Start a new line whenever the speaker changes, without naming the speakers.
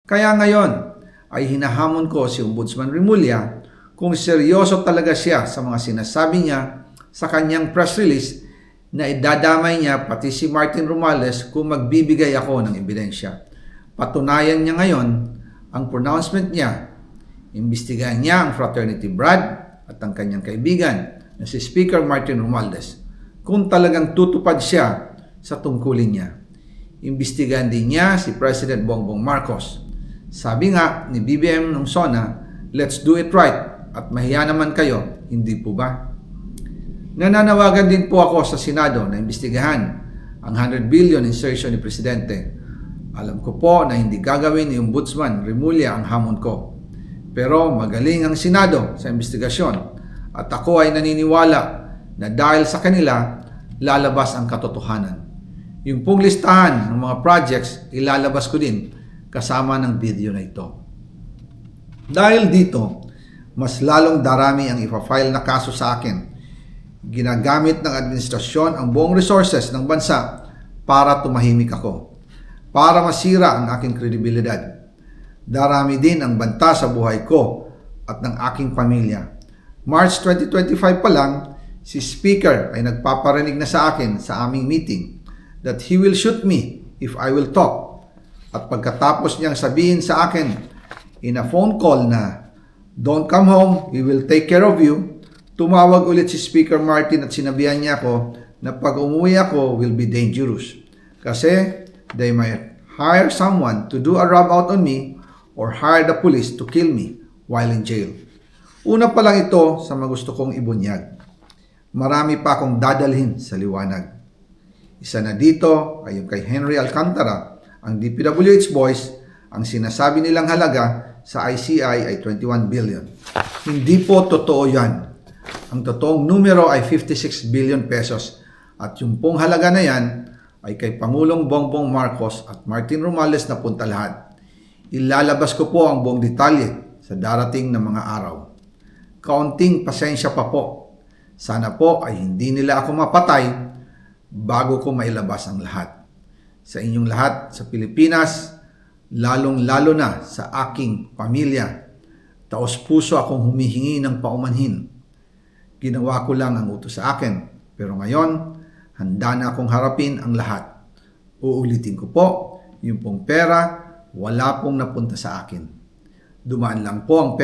Kaya ngayon ay hinahamon ko si Ombudsman Remulla kung seryoso talaga siya sa mga sinasabi niya sa kanyang press release na idadamay niya pati si Martin Romualdez kung magbibigay ako ng ebidensya. Patunayan niya ngayon ang pronouncement niya. Imbestigahan niya ang fraternity Brad at ang kanyang kaibigan na si Speaker Martin Romualdez kung talagang tutupad siya sa tungkulin niya. Imbestigahan din niya si President Bongbong Marcos. Sabi nga ni BBM ng SONA, let's do it right at mahiya naman kayo, hindi po ba? Nananawagan din po ako sa Senado na imbestigahan ang 100 billion insertion ni Presidente. Alam ko po na hindi gagawin ni Ombudsman Remulla ang hamon ko. Pero magaling ang Senado sa imbestigasyon at ako ay naniniwala na dahil sa kanila, lalabas ang katotohanan. Yung pong listahan ng mga projects, ilalabas ko din kasama ng video na ito. Dahil dito, mas lalong darami ang ipa-file na kaso sa akin. Ginagamit ng administrasyon ang buong resources ng bansa para tumahimik ako, para masira ang aking kredibilidad. Darami din ang banta sa buhay ko at ng aking pamilya. March 2025 pa lang, si Speaker ay nagpaparinig na sa akin sa aming meeting that he will shoot me if I will talk. At pagkatapos niyang sabihin sa akin in a phone call na don't come home, we will take care of you, tumawag ulit si Speaker Martin at sinabihan niya ako na pag umuwi ako will be dangerous. Kasi they might hire someone to do a rub out on me or hire the police to kill me while in jail. Una pa lang ito sa mga gusto kong ibunyag. Marami pa akong dadalhin sa liwanag. Isa na dito ay yung kay Henry Alcantara, ang DPWH boys, ang sinasabi nilang halaga sa ICI ay 21 billion. Hindi po totoo yan. Ang totoong numero ay 56 billion pesos at yung pong halaga na yan ay kay Pangulong Bongbong Marcos at Martin Romualdez na punta lahat. Ilalabas ko po ang buong detalye sa darating na mga araw. Kaunting pasensya pa po. Sana po ay hindi nila ako mapatay bago ko mailabas ang lahat. Sa inyong lahat sa Pilipinas, lalong-lalo na sa aking pamilya, taos-puso akong humihingi ng paumanhin. Ginawa ko lang ang utos sa akin, pero ngayon, handa na akong harapin ang lahat. Uulitin ko po, yung pong pera, wala pong napunta sa akin. Dumaan lang po ang pera